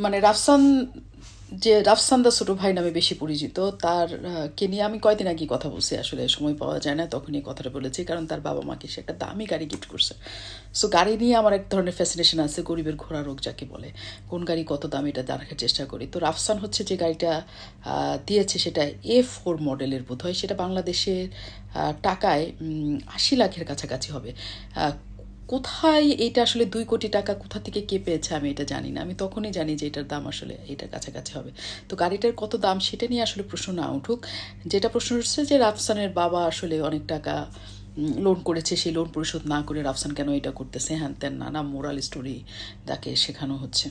মানে রাফসান দা ছোটো ভাই নামে বেশি পরিচিত, তার কে নিয়ে আমি কয়দিন আগে কথা বলছি, আসলে সময় পাওয়া যায় না তখনই কথাটা বলেছি, কারণ তার বাবা মাকে সে একটা দামি গাড়ি গিফট করছে। সো গাড়ি নিয়ে আমার এক ধরনের ফ্যাসিনেশন আছে, গরিবের ঘোড়া রোগ যাকে বলে, কোন গাড়ি কত দাম এটা দেখার চেষ্টা করি। তো রাফসান হচ্ছে যে গাড়িটা দিয়েছে সেটা A4 মডেলের বোধ হয়, সেটা বাংলাদেশের টাকায় 80 লাখের কাছাকাছি হবে। কোথায় এটা আসলে 2 কোটি টাকা কোথা থেকে কে পেয়েছে আমি এটা জানি না, আমি তখনই জানি যে এটার দাম আসলে এটার কাছাকাছি হবে। তো গাড়িটার কত দাম সেটা নিয়ে আসলে প্রশ্ন না উঠুক, যেটা প্রশ্ন উঠছে যে রাফসানের বাবা আসলে অনেক টাকা লোন করেছে, সেই লোন পরিশোধ না করে রাফসান কেন এটা করতেছে, হ্যান ত্যান নানা মোরাল স্টোরি তাকে শেখানো হচ্ছে।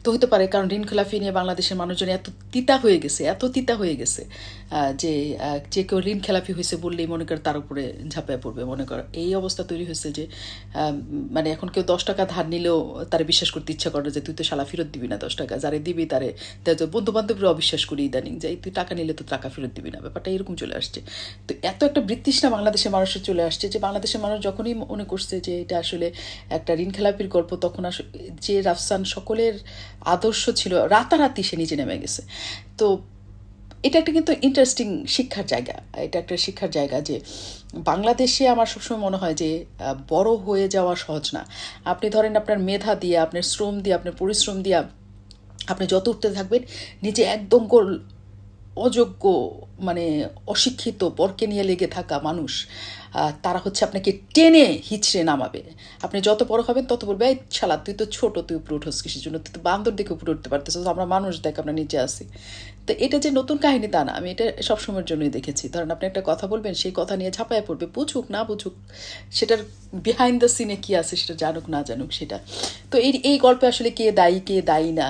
তো হতে পারে কারণ ঋণ খেলাফি নিয়ে বাংলাদেশের মানুষজন এত তিতা হয়ে গেছে, এত তিতা হয়ে গেছে যে যে কেউ ঋণ খেলাফি হয়েছে বললেই মনে করে তার উপরে ঝাঁপায় পড়বে। মনে কর এই অবস্থা তৈরি হয়েছে যে মানে এখন কেউ 10 টাকা ধার নিলেও তারা বিশ্বাস করতে ইচ্ছা করে যে তুই তো শালা ফেরত দিবি না 10 টাকা, যারে দিবি তারে বন্ধু বান্ধবরা অবিশ্বাস করি ইদানিং যে তুই টাকা নিলে তো টাকা ফেরত দিবি না, ব্যাপারটা এরকম চলে আসছে। তো এত একটা বৃত্তিষ্ণা বাংলাদেশের মানুষের চলে আসছে যে বাংলাদেশের মানুষ যখনই মনে করছে যে এটা আসলে একটা ঋণ খেলাপির গল্প, তখন যে রাফসান সকলের আদর্শ ছিল রাতারাতি সে নিচে নেমে গেছে। তো এটা একটা কিন্তু ইন্টারেস্টিং শিক্ষার জায়গা, এটা একটা শিক্ষার জায়গা যে বাংলাদেশে আমার সবসময় মনে হয় যে বড় হয়ে যাওয়া সহজ না। আপনি ধরেন আপনার মেধা দিয়ে, আপনার শ্রম দিয়ে, আপনার পরিশ্রম দিয়ে আপনি যত উঠতে থাকবেন, নিজে একদম অযোগ্য মানে অশিক্ষিত পরকে নিয়ে লেগে থাকা মানুষ তারা হচ্ছে আপনাকে টেনে হিচড়ে নামাবে। আপনি যত বড় হবেন তত বলবে এই শালা তুই তো ছোট, তুই উপরে উঠোস কিসের জন্য, তুই তো বান্দর দেখে উপরে উঠতে পারতেছ, আমরা মানুষ দেখ আমরা নিচে আসি। তো এটা যে নতুন কাহিনী তা না, আমি এটা সবসময়ের জন্যই দেখেছি। ধরেন আপনি একটা কথা বলবেন, সেই কথা নিয়ে ঝাঁপায় পড়বে, বুঝুক না বুঝুক, সেটার বিহাইন্ড দ্য সিনে কী আছে সেটা জানুক না জানুক সেটা। তো এই গল্পে আসলে কে দায়ী কে দায়ী না,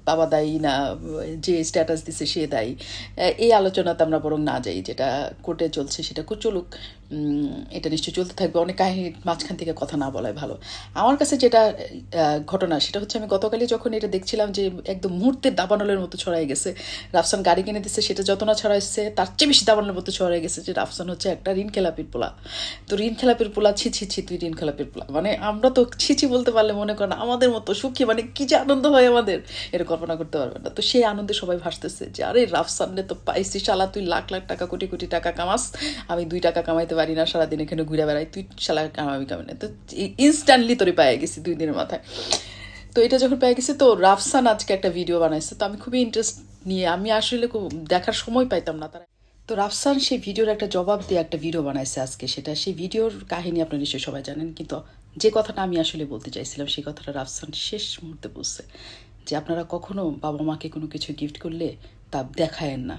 বাবা দায়ী না যে স্ট্যাটাস দিছে সে দায়ী, এই আলোচনাতে আমরা বরং না যাই, যেটা কোর্টে চলছে সেটা চলুক, এটা নিশ্চয়ই চলতে থাকবে, অনেক কাহিনীর মাঝখান থেকে কথা না বলাই ভালো। আমার কাছে যেটা ঘটনা সেটা হচ্ছে, আমি গতকালই যখন এটা দেখছিলাম যে একদম মুহূর্তে দাবানলের মতো ছড়াই গেছে, রাফসান গাড়ি কিনে দিচ্ছে, সেটা যত না ছড়াইছে তার চেয়ে বেশি দাবানলের মতো ছড়াই গেছে যে রাফসান হচ্ছে একটা ঋণ খেলাপির পোলা। তো ঋণ খেলাপির পোলা, ছি ছি ছি তুই ঋণ খেলাপির পোলা, মানে আমরা তো ছিছি বলতে পারলে মনে করেন আমাদের মতো সুখী, মানে কি যে আনন্দ হয় আমাদের এটা কল্পনা করতে পারবেন না। তো সেই আনন্দে সবাই ভাসতেছে যে আরে রাফসাননে তো পাইছি, শালা তুই লাখ লাখ টাকা কোটি কোটি টাকা কামাস, আমি 2 টাকা কামাইতে পারি না, সারাদিন এখানে ঘুরে বেড়াই, তুই শালা কামাবি কামাই না। তো ইনস্ট্যান্টলি তোরে পেয়ে গেছি 2 দিনের মাথায়। তো এটা যখন পেয়ে গেছি, তো রাফসান আজকে একটা ভিডিও বানাইছে, তো আমি খুবই ইন্টারেস্ট নিয়ে, আমি আসলে দেখার সময় পাইতাম না তারা। তো রাফসান সেই ভিডিওর একটা জবাব দিয়ে একটা ভিডিও বানাইছে আজকে, সেটা সেই ভিডিওর কাহিনী আপনারা নিশ্চয়ই সবাই জানেন, কিন্তু যে কথাটা আমি আসলে বলতে চাইছিলাম সেই কথাটা রাফসান শেষ মুহূর্তে বলছে যে আপনারা কখনো বাবা মাকে কোনো কিছু গিফট করলে তা দেখায়েন না।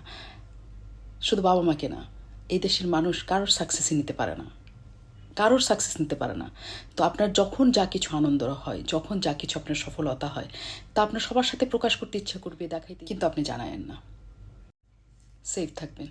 শুধু বাবা মাকে না, এই দেশের মানুষ কারোর সাকসেসই নিতে পারে না, কারোর সাকসেস নিতে পারে না। তো আপনার যখন যা কিছু আনন্দ হয়, যখন যা কিছু আপনার সফলতা হয়, তা আপনার সবার সাথে প্রকাশ করতে ইচ্ছা করবে, দেখাইতে, কিন্তু আপনি জানায়েন না। সেফ থাকবেন।